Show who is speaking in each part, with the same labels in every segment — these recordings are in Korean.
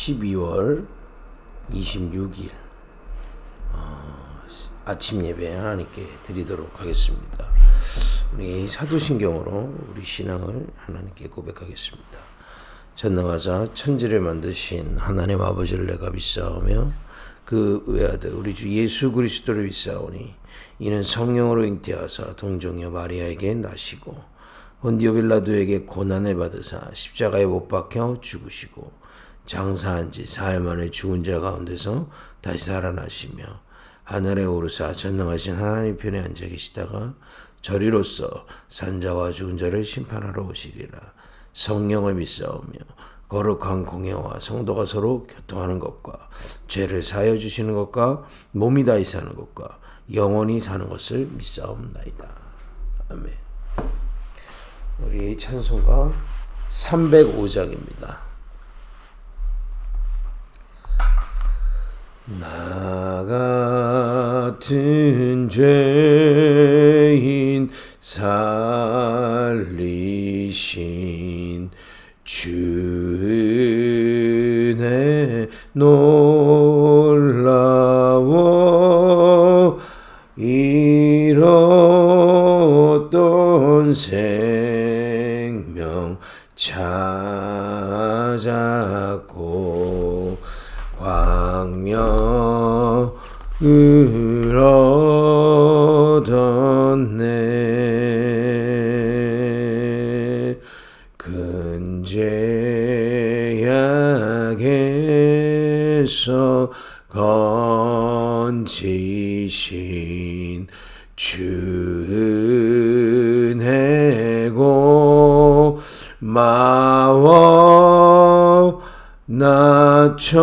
Speaker 1: 12월 26일 아침 예배 하나님께 드리도록 하겠습니다. 우리 사도신경으로 우리 신앙을 하나님께 고백하겠습니다. 전능하사 천지를 만드신 하나님 아버지를 내가 믿사오며 그 외아들 우리 주 예수 그리스도를 믿사오니 이는 성령으로 잉태하사 동정녀 마리아에게 나시고 본디오 빌라도에게 고난을 받으사 십자가에 못 박혀 죽으시고 장사한 지 사흘 만에 죽은 자 가운데서 다시 살아나시며 하늘에 오르사 전능하신 하나님 편에 앉아 계시다가 저리로서 산자와 죽은 자를 심판하러 오시리라. 성령을 믿사오며 거룩한 공예와 성도가 서로 교통하는 것과 죄를 사하여 주시는 것과 몸이 다시 사는 것과 영원히 사는 것을 믿사옵나이다. 아멘. 우리 찬송가 305장입니다. 나 같은 죄인 살리신 주은혜 놀라워 잃었던 생명 찾았고 광명을 얻었네. 근죄악에서 건지신 주은혜고 마워 나 처음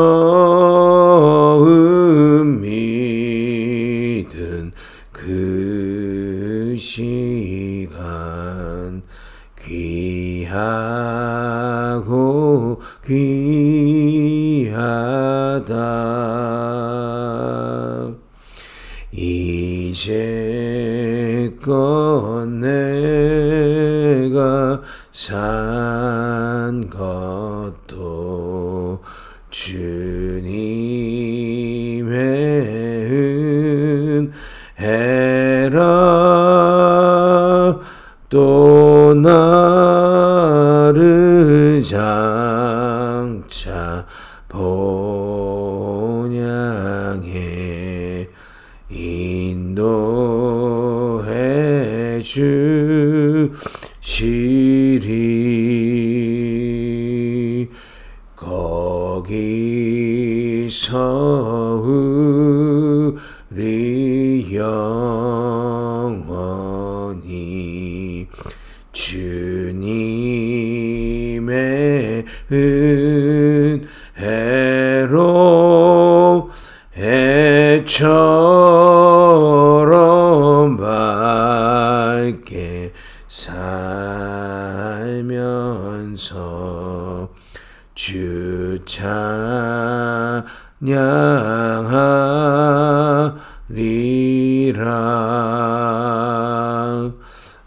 Speaker 1: 믿은 그 시간 귀하고 귀하다. 이제껏 내가 산 것도 주님의 은혜라. 또 나를 장차 본향에 인도해 주시리. 거기서 우리 영원히 주님의 은혜로 해처럼 밝게 살면서 주 찬양하리라.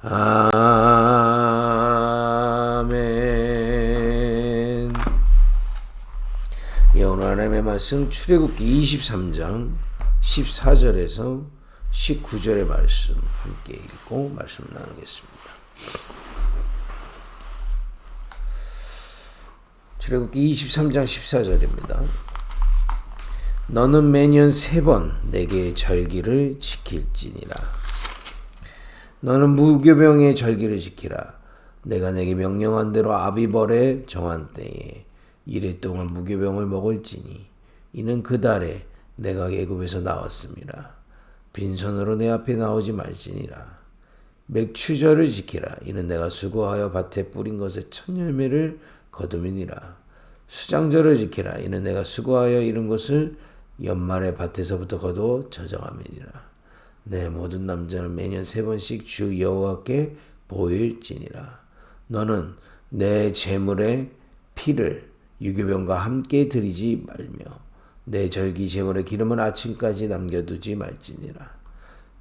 Speaker 1: 아멘. 오늘 하나님의 말씀 출애굽기 23장 14절에서 19절의 말씀 함께 읽고 말씀 나누겠습니다. 출애굽기 23장 14절입니다. 너는 매년 3번 내게 절기를 지킬지니라. 너는 무교병의 절기를 지키라. 내가 내게 명령한 대로 아비벌에 정한 때에 이래 동안 무교병을 먹을지니 이는 그 달에 내가 애굽에서 나왔음이라. 빈손으로 내 앞에 나오지 말지니라. 맥추절을 지키라. 이는 내가 수고하여 밭에 뿌린 것의 첫 열매를 거둠이니라. 수장절을 지키라. 이는 내가 수고하여 이룬 것을 연말에 밭에서부터 거두어 저장함이니라. 내 모든 남자는 매년 3번씩 주 여호와께 보일지니라. 너는 내 제물의 피를 유교병과 함께 드리지 말며 내 절기 제물의 기름은 아침까지 남겨두지 말지니라.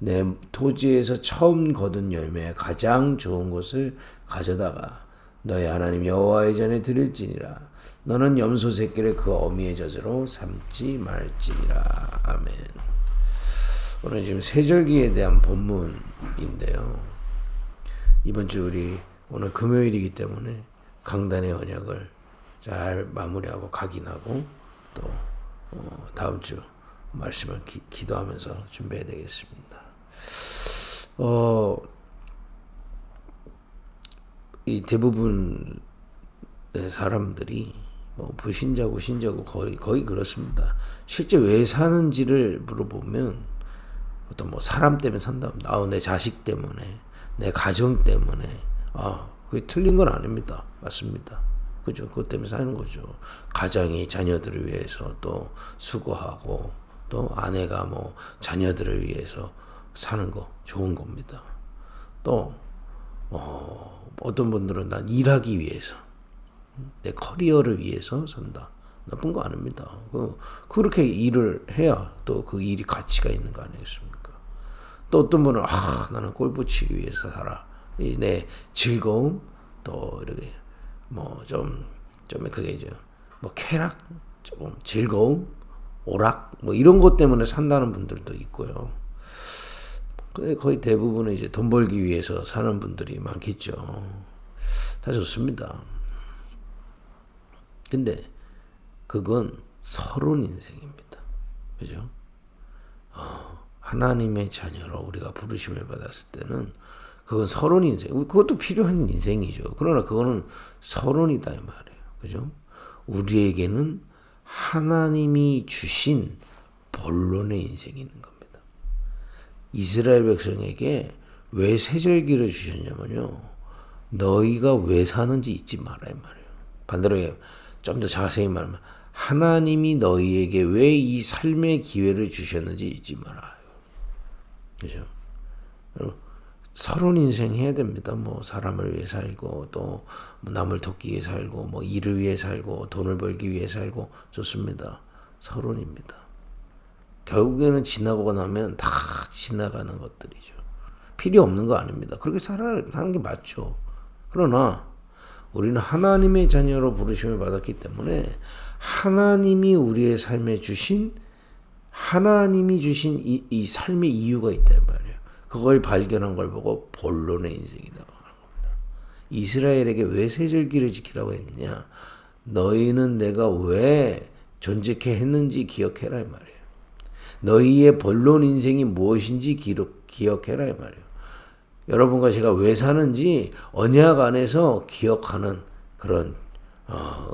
Speaker 1: 내 토지에서 처음 거둔 열매의 가장 좋은 것을 가져다가 너의 하나님 여호와의 전에 드릴지니라. 너는 염소 새끼를 그 어미의 젖으로 삼지 말지니라. 아멘. 오늘 지금 세절기에 대한 본문인데요. 이번 주 우리 오늘 금요일이기 때문에 강단의 언약을 잘 마무리하고 각인하고 또 다음 주 말씀을 기도하면서 준비해야 되겠습니다. 이 대부분의 사람들이 뭐 불신자고 신자고 거의 그렇습니다. 실제 왜 사는지를 물어보면 어떤 뭐 사람 때문에 산다. 내 자식 때문에, 내 가정 때문에. 그게 틀린 건 아닙니다. 맞습니다. 그죠? 그것 때문에 사는 거죠. 가장이 자녀들을 위해서 또 수고하고 또 아내가 뭐 자녀들을 위해서 사는 거 좋은 겁니다. 또 어떤 분들은 난 일하기 위해서 내 커리어를 위해서 산다. 나쁜 거 아닙니다. 그렇게 일을 해야 또 그 일이 가치가 있는 거 아니겠습니까? 또 어떤 분은 나는 골프 치기 위해서 살아. 내 즐거움 또 이렇게 뭐 좀 그게 이제 뭐 쾌락, 조금 즐거움, 오락 뭐 이런 것 때문에 산다는 분들도 있고요. 근데 거의 대부분은 이제 돈 벌기 위해서 사는 분들이 많겠죠. 다 좋습니다. 근데 그건 서론 인생입니다. 그죠? 하나님의 자녀로 우리가 부르심을 받았을 때는 그건 서론 인생. 그것도 필요한 인생이죠. 그러나 그거는 서론이다 이 말이에요. 그죠? 우리에게는 하나님이 주신 본론의 인생이 있는 겁니다. 이스라엘 백성에게 왜 세절기를 주셨냐면요. 너희가 왜 사는지 잊지 마라 이 말이에요. 반대로 좀 더 자세히 말하면 하나님이 너희에게 왜 이 삶의 기회를 주셨는지 잊지 마라. 그죠? 서론 인생 해야 됩니다. 뭐 사람을 위해 살고 또 남을 돕기 위해 살고 뭐 일을 위해 살고 돈을 벌기 위해 살고 좋습니다. 서론입니다. 결국에는 지나고 나면 다 지나가는 것들이죠. 필요 없는 거 아닙니다. 그렇게 사는 게 맞죠. 그러나 우리는 하나님의 자녀로 부르심을 받았기 때문에 하나님이 우리의 삶에 주신 하나님이 주신 이 삶의 이유가 있단 말이에요. 그걸 발견한 걸 보고 본론의 인생이라고 하는 겁니다. 이스라엘에게 왜 세절기를 지키라고 했느냐? 너희는 내가 왜 존재케 했는지 기억해라 이 말이에요. 너희의 본론 인생이 무엇인지 기억해라 이 말이에요. 여러분과 제가 왜 사는지 언약 안에서 기억하는 그런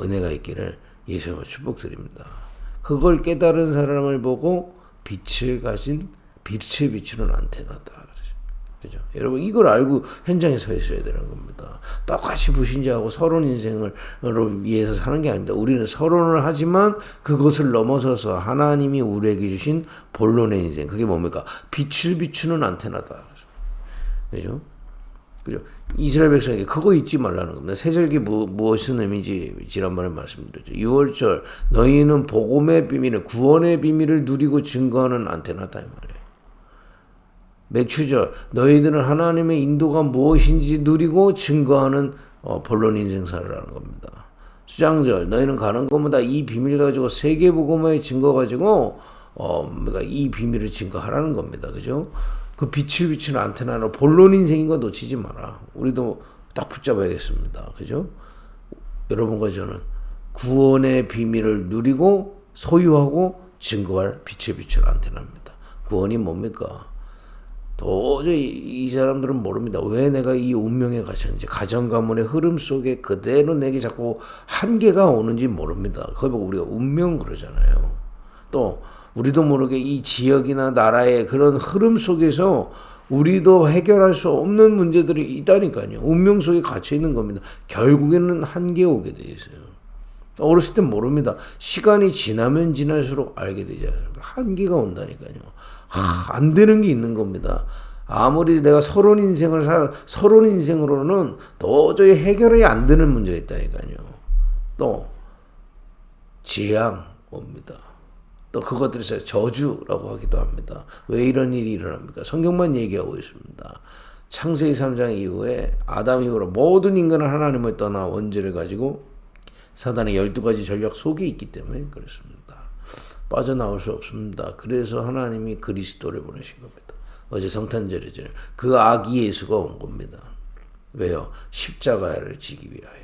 Speaker 1: 은혜가 있기를 예수님으로 축복드립니다. 그걸 깨달은 사람을 보고 빛을 비추는 안테나다. 그죠? 여러분 이걸 알고 현장에 서 있어야 되는 겁니다. 똑같이 불신자하고 서론 인생을 위해서 사는 게 아닙니다. 우리는 서론을 하지만 그것을 넘어서서 하나님이 우리에게 주신 본론의 인생. 그게 뭡니까? 빛을 비추는 안테나다. 그죠? 그죠? 이스라엘 백성에게 그거 잊지 말라는 겁니다. 세절기 무엇은 의미인지 지난번에 말씀드렸죠. 6월절 너희는 복음의 비밀을 구원의 비밀을 누리고 증거하는 안테나다 이 말이에요. 맥추절 너희들은 하나님의 인도가 무엇인지 누리고 증거하는 본론 인생사라는 겁니다. 수장절 너희는 가는 곳마다 이 비밀 가지고 세계 복음의 증거 가지고 그러니까 이 비밀을 증거하라는 겁니다. 그죠? 그 빛을 비추는 안테나로 본론 인생인 거 놓치지 마라. 우리도 딱 붙잡아야겠습니다. 그죠? 여러분과 저는 구원의 비밀을 누리고 소유하고 증거할 빛을 비추는 안테나입니다. 구원이 뭡니까? 도저히 이 사람들은 모릅니다. 왜 내가 이 운명에 갇혔는지 가정 가문의 흐름 속에 그대로 내게 자꾸 한계가 오는지 모릅니다. 그걸 보고 우리가 운명 그러잖아요. 또 우리도 모르게 이 지역이나 나라의 그런 흐름 속에서 우리도 해결할 수 없는 문제들이 있다니까요. 운명 속에 갇혀 있는 겁니다. 결국에는 한계에 오게 돼 있어요. 어렸을 땐 모릅니다. 시간이 지나면 지날수록 알게 되잖아요. 한계가 온다니까요. 안 되는 게 있는 겁니다. 아무리 내가 서론 인생으로는 도저히 해결이 안 되는 문제가 있다니까요. 또 재앙 옵니다. 또 그것들에서 저주라고 하기도 합니다. 왜 이런 일이 일어납니까? 성경만 얘기하고 있습니다. 창세기 3장 이후에 아담 이후로 모든 인간은 하나님을 떠나 원죄를 가지고 사단의 12가지 전략 속에 있기 때문에 그렇습니다. 빠져나올 수 없습니다. 그래서 하나님이 그리스도를 보내신 겁니다. 어제 성탄절이잖아요. 그 아기 예수가 온 겁니다. 왜요? 십자가를 지기 위하여.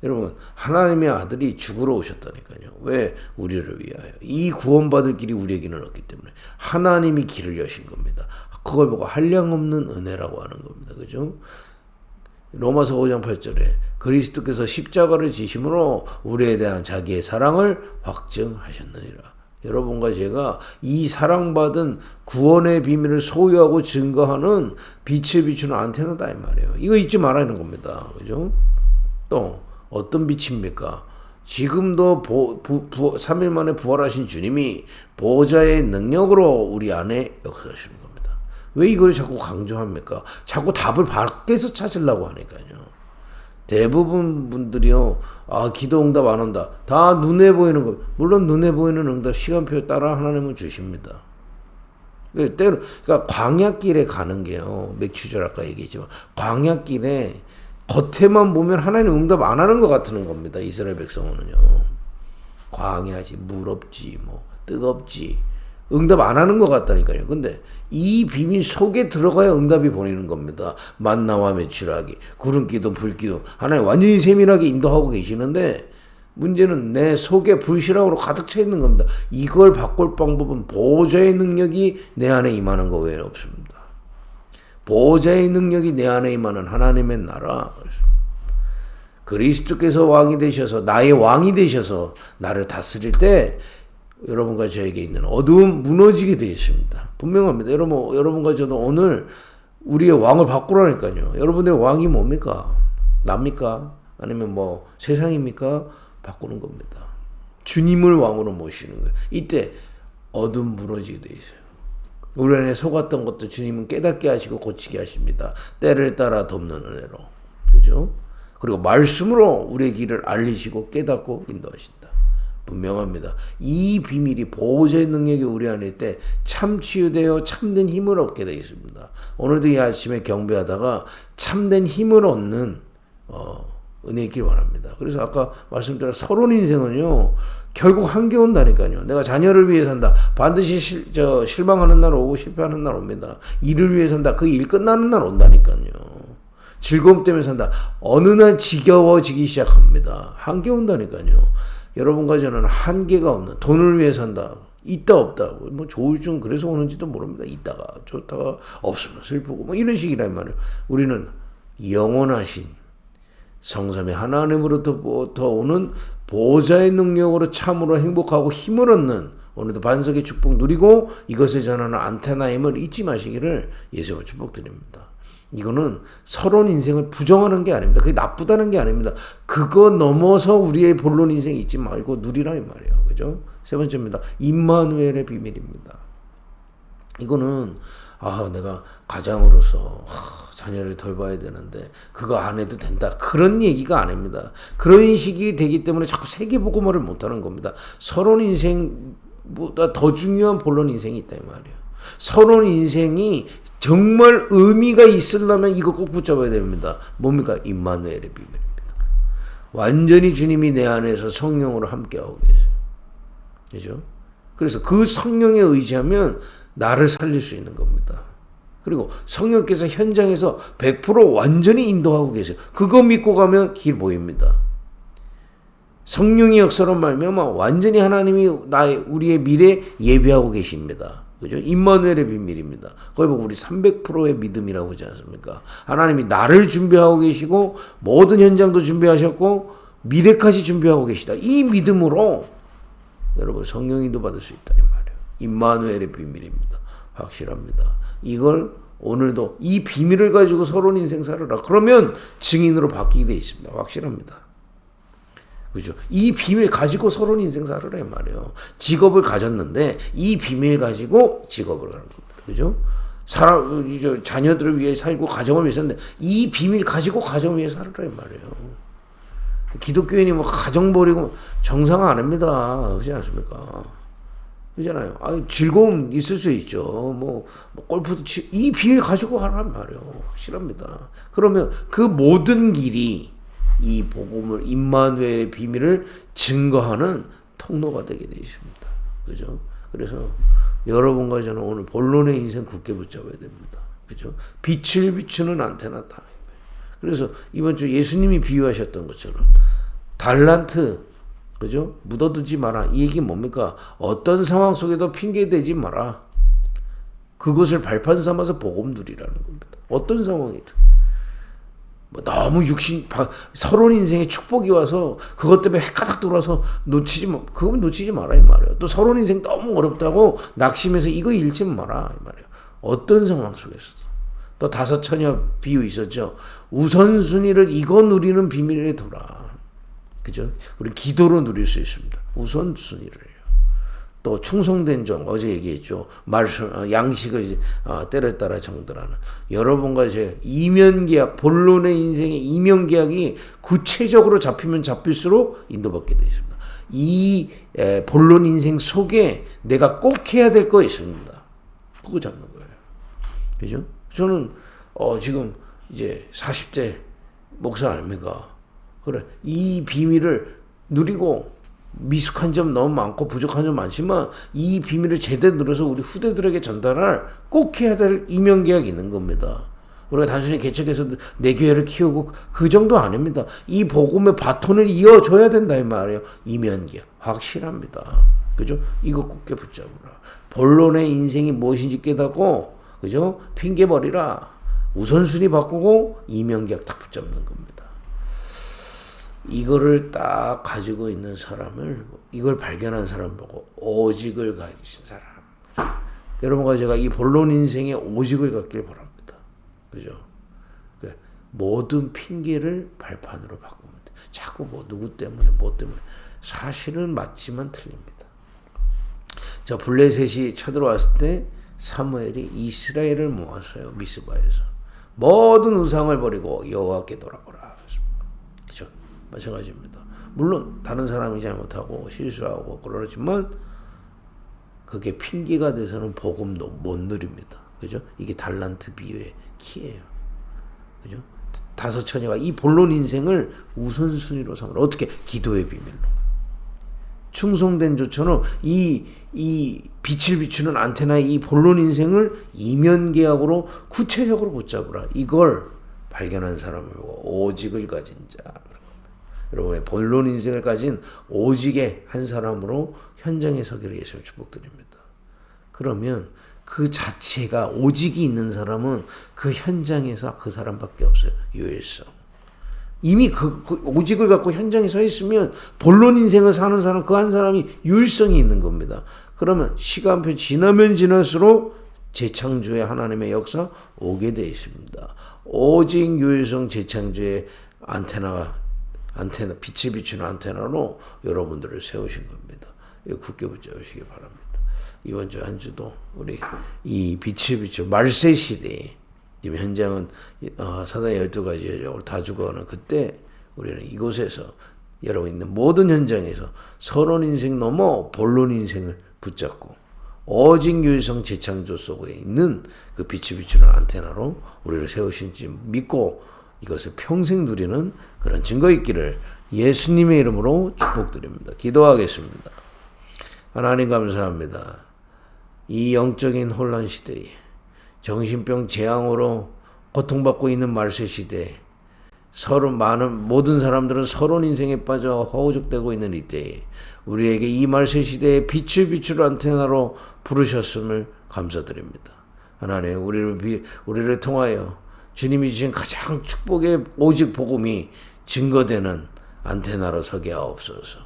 Speaker 1: 여러분, 하나님의 아들이 죽으러 오셨다니까요. 왜? 우리를 위하여. 이 구원받을 길이 우리에게는 없기 때문에 하나님이 길을 여신 겁니다. 그걸 보고 한량없는 은혜라고 하는 겁니다. 그죠? 로마서 5장 8절에 그리스도께서 십자가를 지심으로 우리에 대한 자기의 사랑을 확증하셨느니라. 여러분과 제가 이 사랑받은 구원의 비밀을 소유하고 증거하는 빛을 비추는 안테나다 이 말이에요. 이거 잊지 말아야 하는 겁니다. 그죠? 또 어떤 빛입니까? 지금도 3일 만에 부활하신 주님이 보호자의 능력으로 우리 안에 역사하시는 겁니다. 왜 이걸 자꾸 강조합니까? 자꾸 답을 밖에서 찾으려고 하니까요. 대부분 분들이요, 기도 응답 안 온다. 다 눈에 보이는 거. 물론 눈에 보이는 응답 시간표에 따라 하나님은 주십니다. 때로, 그러니까 광야길에 가는 게요. 맥주절 아까 얘기했지만, 광야길에 겉에만 보면 하나님 응답 안 하는 것 같은 겁니다. 이스라엘 백성은요. 광야지, 물 없지, 뭐, 뜨겁지. 응답 안 하는 것 같다니까요. 근데 이 비밀 속에 들어가야 응답이 보이는 겁니다. 만나와 메추라기, 구름기둥, 불기둥. 하나님 완전히 세밀하게 인도하고 계시는데 문제는 내 속에 불신앙으로 가득 차 있는 겁니다. 이걸 바꿀 방법은 보호자의 능력이 내 안에 임하는 거 외에는 없습니다. 보호자의 능력이 내 안에 임하는 하나님의 나라. 그리스도께서 왕이 되셔서 나의 왕이 되셔서 나를 다스릴 때 여러분과 저에게 있는 어두움 무너지게 되어 있습니다. 분명합니다. 여러분과 저도 오늘 우리의 왕을 바꾸라니까요. 여러분의 왕이 뭡니까? 납니까? 아니면 뭐 세상입니까? 바꾸는 겁니다. 주님을 왕으로 모시는 거예요. 이때 어둠 무너지게 되어 있어요. 우리 안에 속았던 것도 주님은 깨닫게 하시고 고치게 하십니다. 때를 따라 돕는 은혜로. 그죠? 그리고 말씀으로 우리의 길을 알리시고 깨닫고 인도하신다. 분명합니다. 이 비밀이 보호자의 능력이 우리 안에 있을 때 참 치유되어 참된 힘을 얻게 되어 있습니다. 오늘도 이 아침에 경배하다가 참된 힘을 얻는 은혜 있길 바랍니다. 그래서 아까 말씀드린 서론 인생은요. 결국 한계 온다니까요. 내가 자녀를 위해 산다. 반드시 실망하는 날 오고 실패하는 날 옵니다. 일을 위해 산다. 그 일 끝나는 날 온다니까요. 즐거움 때문에 산다. 어느 날 지겨워지기 시작합니다. 한계 온다니까요. 여러분과 저는 한계가 없는 돈을 위해 산다. 있다 없다. 뭐 좋을 줄 그래서 오는지도 모릅니다. 있다가 좋다가 없으면 슬프고 뭐 이런 말이에요. 우리는 영원하신 성삼위 하나님으로부터 오는 보호자의 능력으로 참으로 행복하고 힘을 얻는 오늘도 반석의 축복 누리고 이것을 전하는 안테나임을 잊지 마시기를 예수로 축복드립니다. 이거는 서론 인생을 부정하는 게 아닙니다. 그게 나쁘다는 게 아닙니다. 그거 넘어서 우리의 본론 인생 잊지 말고 누리라 이 말이에요. 그죠? 세 번째입니다. 임마누엘의 비밀입니다. 이거는 내가 가장으로서 자녀를 돌봐야 되는데 그거 안 해도 된다. 그런 얘기가 아닙니다. 그런 식이 되기 때문에 자꾸 세계복음화를 못하는 겁니다. 서론 인생보다 더 중요한 본론 인생이 있다 이 말이에요. 서론 인생이 정말 의미가 있으려면 이거 꼭 붙잡아야 됩니다. 뭡니까? 임마누엘의 비밀입니다. 완전히 주님이 내 안에서 성령으로 함께하고 계세요. 그죠? 그래서 그 성령에 의지하면 나를 살릴 수 있는 겁니다. 그리고 성령께서 현장에서 100% 완전히 인도하고 계세요. 그거 믿고 가면 길 보입니다. 성령의 역사로 말미암아 완전히 하나님이 우리의 미래 예비하고 계십니다. 그죠? 임마누엘의 비밀입니다. 거기 보면 우리 300%의 믿음이라고 하지 않습니까? 하나님이 나를 준비하고 계시고 모든 현장도 준비하셨고 미래까지 준비하고 계시다. 이 믿음으로 여러분 성령인도 받을 수 있다 이 말이에요. 임마누엘의 비밀입니다. 확실합니다. 이걸 오늘도 이 비밀을 가지고 서론 인생 살아라. 그러면 증인으로 바뀌게 돼 있습니다. 확실합니다. 그죠? 이 비밀 가지고 서론 인생 살으라 이 말이에요. 직업을 가졌는데 이 비밀 가지고 직업을 하는 겁니다. 그죠? 자녀들을 위해 살고 가정을 위해 사는데 이 비밀 가지고 가정을 위해 살으라 이 말이에요. 기독교인이 뭐 가정 버리고 정상 안 합니다. 그렇지 않습니까? 그잖아요. 즐거움 있을 수 있죠. 뭐 골프도 이 비밀 가지고 하란 말이에요. 확실합니다. 그러면 그 모든 길이 이 복음을 임마누엘의 비밀을 증거하는 통로가 되게 되어 있습니다. 그죠? 그래서 여러분과 저는 오늘 본론의 인생 굳게 붙잡아야 됩니다. 그죠? 빛을 비추는 안테나다. 그래서 이번 주 예수님이 비유하셨던 것처럼 달란트, 그죠? 묻어두지 마라. 이 얘기 뭡니까? 어떤 상황 속에도 핑계대지 마라. 그것을 발판 삼아서 복음 누리라는 겁니다. 어떤 상황이든. 뭐 너무 서론 인생에 축복이 와서 그것 때문에 헷가닥 돌아서 그건 놓치지 마라 이 말이에요. 또 서론 인생 너무 어렵다고 낙심해서 이거 잃지 마라 이 말이에요. 어떤 상황 속에서도. 또 다섯 처녀 비유 있었죠. 우선순위를 이거 누리는 비밀에 돌아. 그죠? 우리 기도로 누릴 수 있습니다. 우선순위를. 또 충성된 종 어제 얘기했죠. 양식을 때를 따라 정들하는 여러분과 제 이면계약 본론의 인생의 이면계약이 구체적으로 잡히면 잡힐수록 인도받게 되어 있습니다. 이 본론 인생 속에 내가 꼭 해야 될 거 있습니다. 그거 잡는 거예요. 그죠? 저는 지금 이제 40대 목사 아닙니까? 그래 이 비밀을 누리고 미숙한 점 너무 많고 부족한 점 많지만 이 비밀을 제대로 누려서 우리 후대들에게 전달할 꼭 해야 될 이면계약이 있는 겁니다. 우리가 단순히 개척해서 내 교회를 키우고 그 정도 아닙니다. 이 복음의 바톤을 이어줘야 된다 이 말이에요. 이면계약 확실합니다. 그죠? 이거 굳게 붙잡으라. 본론의 인생이 무엇인지 깨닫고 그죠? 핑계 버리라. 우선순위 바꾸고 이면계약 딱 붙잡는 겁니다. 이거를 딱 가지고 있는 사람을 이걸 발견한 사람 보고 오직을 가지신 사람. 여러분과 제가 이 본론 인생에 오직을 갖길 바랍니다. 그죠? 모든 핑계를 발판으로 바꾸면 돼. 자꾸 누구 때문에 뭐 때문에 사실은 맞지만 틀립니다. 자 블레셋이 쳐들어왔을 때 사무엘이 이스라엘을 모았어요. 미스바에서 모든 우상을 버리고 여호와께 돌아오라. 그죠? 마찬가지입니다. 물론 다른 사람이 잘못하고 실수하고 그러지만 그게 핑계가 돼서는 복음도 못 누립니다. 그죠? 이게 달란트 비유의 키예요. 그죠? 다섯 처녀가 이 본론 인생을 우선순위로 삼으라. 어떻게? 기도의 비밀로. 충성된 조처럼 이 빛을 비추는 안테나의 이 본론 인생을 이면계약으로 구체적으로 붙잡으라. 이걸 발견한 사람을 보고 오직을 가진 자. 여러분의 본론 인생을 가진 오직의 한 사람으로 현장에 서기를 예수님 축복드립니다. 그러면 그 자체가 오직이 있는 사람은 그 현장에서 그 사람밖에 없어요. 유일성. 이미 그 오직을 갖고 현장에 서 있으면 본론 인생을 사는 사람 그 한 사람이 유일성이 있는 겁니다. 그러면 시간표 지나면 지날수록 재창조의 하나님의 역사 오게 되어 있습니다. 오직 유일성 재창조의 안테나 빛을 비추는 안테나로 여러분들을 세우신 겁니다. 이거 굳게 붙잡으시기 바랍니다. 이번 주 한 주도 우리 이 빛을 비추 말세 시대에 지금 현장은 사단의 12가지 다 죽어가는 그때 우리는 이곳에서 여러분 있는 모든 현장에서 서론 인생 넘어 본론 인생을 붙잡고 오직 유일성 재창조 속에 있는 그 빛을 비추는 안테나로 우리를 세우신지 믿고 이것을 평생 누리는 그런 증거 있기를 예수님의 이름으로 축복드립니다. 기도하겠습니다. 하나님 감사합니다. 이 영적인 혼란 시대에 정신병 재앙으로 고통받고 있는 말세 시대에 모든 사람들은 서론 인생에 빠져 허우적대고 있는 이때에 우리에게 이 말세 시대에 빛을 비추는 안테나로 부르셨음을 감사드립니다. 하나님 우리를 통하여 주님이 주신 가장 축복의 오직 복음이 증거되는 안테나로 서게 하옵소서.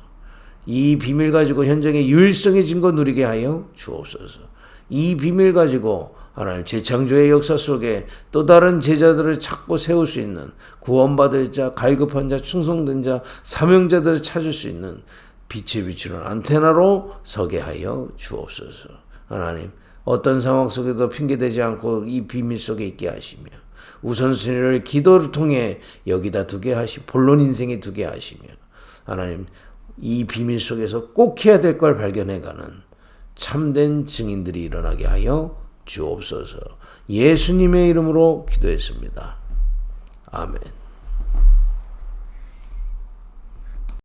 Speaker 1: 이 비밀 가지고 현장의 유일성의 증거 누리게 하여 주옵소서. 이 비밀 가지고 하나님 재창조의 역사 속에 또 다른 제자들을 찾고 세울 수 있는 구원받을 자, 갈급한 자, 충성된 자, 사명자들을 찾을 수 있는 빛을 비추는 안테나로 서게 하여 주옵소서. 하나님 어떤 상황 속에도 핑계대지 않고 이 비밀 속에 있게 하시며 우선순위를 기도를 통해 여기다 두게 본론 인생에 두게 하시며 하나님 이 비밀 속에서 꼭 해야 될 걸 발견해가는 참된 증인들이 일어나게 하여 주옵소서. 예수님의 이름으로 기도했습니다. 아멘.